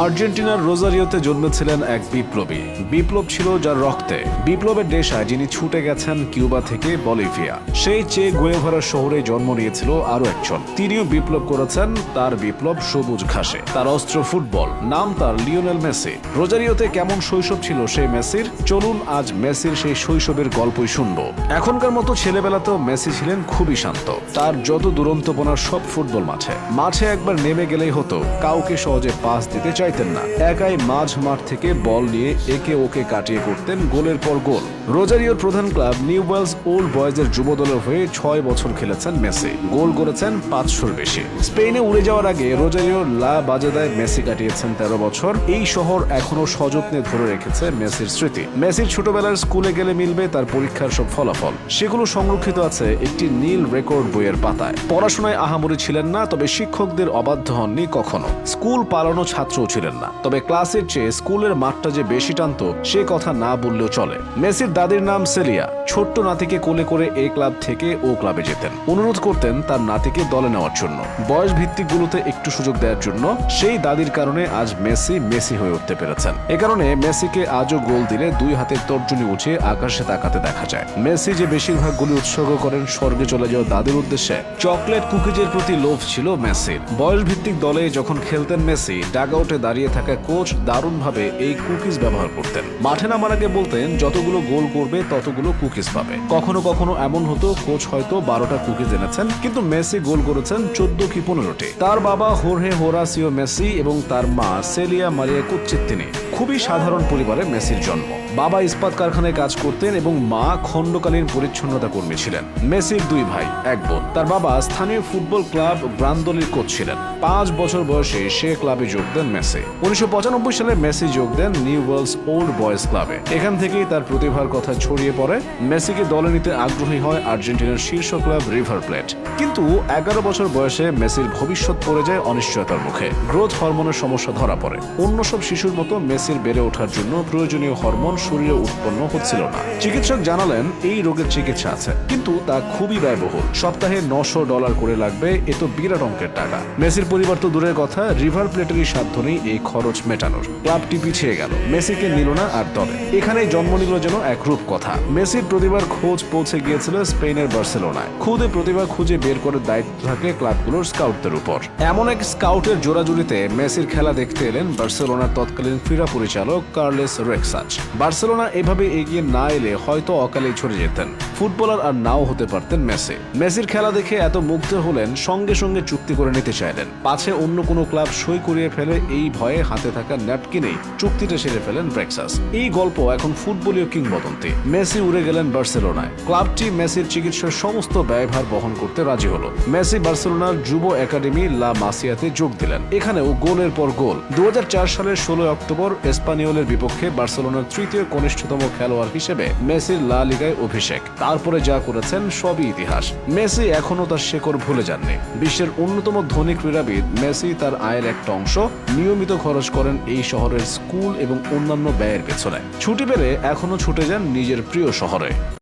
আর্জেন্টিনার রোজারিওতে জন্মেছিলেন এক বিপ্লবী। বিপ্লব ছিল যার রক্তে। বিপ্লবের নেশায় যিনি ছুটে গেছেন কিউবা থেকে বলিভিয়া, সেই চে গুয়েভারা শহরে জন্ম নিয়েছিল আরো একজন। তিনিও বিপ্লব করেছেন, তার বিপ্লব সবুজ ঘাসে, তার অস্ত্র ফুটবল, নাম তার লিওনেল মেসি। রোজারিওতে কেমন শৈশব ছিল সেই মেসির, চলুন আজ মেসির সেই শৈশবের গল্পই শুনবো। এখনকার মতো ছেলেবেলাতেও মেসি ছিলেন খুবই শান্ত। তার যত দুরন্তপনা সব ফুটবল মাঠে একবার নেমে গেলেই হতো, কাউকে সহজে পাস দিতে চাইতেন না। একাই মাঝ মাঠ থেকে বল নিয়ে একে ওকে কাটিয়ে করতেন গোলের পর গোল। রোজারিওর প্রধান ক্লাব নিউওয়েলস ওল্ড বয়েজের যুব দলের হয়ে 6 বছর খেলেছেন মেসি। গোল করেছেন 500-র বেশি। স্পেনে উড়ে যাওয়ার আগে রোজারিওর লা বাজেদায় মেসি কাটিয়েছেন 13 বছর। এই শহর এখনো সযত্নে ধরে রেখেছে মেসির স্মৃতি। মেসির ছোটবেলার স্কুলে গেলে মিলবে তার পরীক্ষার সব ফলাফল। সেগুলো সংরক্ষিত আছে একটি নীল রেকর্ড বইয়ের পাতায়। পড়াশোনায় আহামরি ছিলেন না, তবে শিক্ষকদের অবাধ্য হননি কখনো। স্কুল পালানো ছাত্রও ছিলেন না, তবে ক্লাসের চেয়ে স্কুলের মাঠটা যে বেশি টানত সে কথা না বললেও চলে। মেসির দাদির নাম সেলিয়া। ছোট্ট নাতিকে কোলে করে এই ক্লাব থেকে ও ক্লাবে যেতেন। অনুরোধ করতেন তার নাতিকে দলে নেওয়ার জন্য, বয়স ভিত্তিকগুলোতে একটু সুযোগ দেওয়ার জন্য। সেই দাদির কারণে আজ মেসি হয়ে উঠতে পেরেছেন। এ কারণে মেসিকে আজও গোল দিলে 2 হাতের তর্জনী উঠিয়ে আকাশে তাকাতে দেখা যায়। মেসি যে বেশিরভাগ গুলি উৎসর্গ করেন স্বর্গে চলে যাওয়া দাদির উদ্দেশ্যে। চকলেট কুকিজের প্রতি লোভ ছিল মেসির। বয়স ভিত্তিক দলে যখন খেলতেন মেসি, ডাগআউটে দাঁড়িয়ে থাকা কোচ দারুণভাবে এই কুকিজ ব্যবহার করতেন। মাঠে নামার আগে বলতেন, যতগুলো গোল করবে ততগুলো কুকিজ পাবে। কখনো কখনো এমন হতো কোচ হয়তো 12টা কুকিজ এনেছেন, কিন্তু মেসি গোল করেছেন 14 কি 15টি। তার বাবা হোর্হে হোরাসিও মেসি এবং তার মা সেলিয়া মারিয়া কুচ্চিত্তিনি। খুবই সাধারণ পরিবারে মেসির জন্ম। বাবা ইস্পাত কারখানায় কাজ করতেন এবং মা খণ্ডকালীন পরিচ্ছন্নতা কর্মী ছিলেন। মেসির 2 ভাই 1 বোন। তার বাবা স্থানীয় ফুটবল ক্লাব ব্রান্দোলির কোচ ছিলেন। 5 বছর বয়সে সে ক্লাবে যোগ দেন মেসি। 1995 সালে মেসি যোগ দেন নিউওয়েলস ওল্ড বয়েজ ক্লাবে। এখান থেকেই তার প্রতিভার কথা ছড়িয়ে পড়ে। মেসিকে দলে নিতে আগ্রহী হয় আর্জেন্টিনার শীর্ষ ক্লাব রিভার প্লেট। কিন্তু 11 বছর বয়সে মেসির ভবিষ্যৎ পড়ে যায় অনিশ্চয়তার মুখে। গ্রোথ হরমোনের সমস্যা ধরা পড়ে। অন্য সব শিশুর মতো মেসির বেড়ে ওঠার জন্য প্রয়োজনীয় হরমোন শরীরে উৎপন্ন হচ্ছিল না। চিকিৎসক জানালেন এই রোগের চিকিৎসা আছে, কিন্তু তা খুবই ব্যয়বহুল। সপ্তাহে $900 করে লাগবে। এ তো বিরাট অঙ্কের টাকা। মেসির পরিবার তো দূরের কথা, রিভার প্লেটেরই সাধ্য নেই এই খরচ মেটানোর। ক্লাবটি পিছিয়ে গেল, মেসিকে নিল না আর দলে। এখানেই জন্ম নিল যেন এক রূপকথা। মেসির প্রতিভার খোঁজ পৌঁছে গিয়েছিল স্পেনের বার্সেলোনায়। খুদে প্রতিভা খুঁজে বের করে দায়িত্ব থাকে ক্লাবগুলোর স্কাউটদের উপর। এমন এক স্কাউটের জোড়াজুড়িতে মেসির খেলা দেখতে এলেন বার্সেলোনার তৎকালীন ক্রীড়া পরিচালক কার্লেস রেক্সাচ। বার্সেলোনা এভাবে এগিয়ে না এলে হয়তো অকালেই ছড়ে যেতেন। ফুটবলার আর নাও হতে পারতেন মেসি। মেসির খেলা দেখে এত মুগ্ধ হলেন, সঙ্গে সঙ্গে চুক্তি করে নিতে চাইলেন। পাছে অন্য কোনো ক্লাব সই করিয়ে ফেলে এই ভয়ে হাতে থাকা ন্যাপকিনেই চুক্তিটা সেরে ফেলেন রেক্সাচ। এই গল্প এখন ফুটবলীয় কিংবদন্তি। মেসি উড়ে গেলেন বার্সেলোনায়। ক্লাবটি মেসির চিকিৎসার সমস্ত ব্যয়ভার বহন করতে রাজি হলো। মেসি বার্সেলোনার যুব একাডেমি লা মাসিয়াতে যোগ দিলেন। এখানেও গোলের পর গোল। 2004 সালের 16 অক্টোবর এসপানিওলের বিপক্ষে বার্সেলোনার তৃতীয় কনিষ্ঠতম খেলোয়াড় হিসেবে মেসির লা লিগায় অভিষেক। তারপরে যা করেছেন সবই ইতিহাস। মেসি এখনো তার শেকড় ভুলে যাননি। বিশ্বের অন্যতম ধনী ক্রীড়াবিদ মেসি তার আয়ের একটা অংশ নিয়মিত খরচ করেন এই শহরের স্কুল এবং অন্যান্য ব্যয়ের পেছনে। ছুটি পেলে এখনো ছুটে যান নিজের প্রিয় শহরে।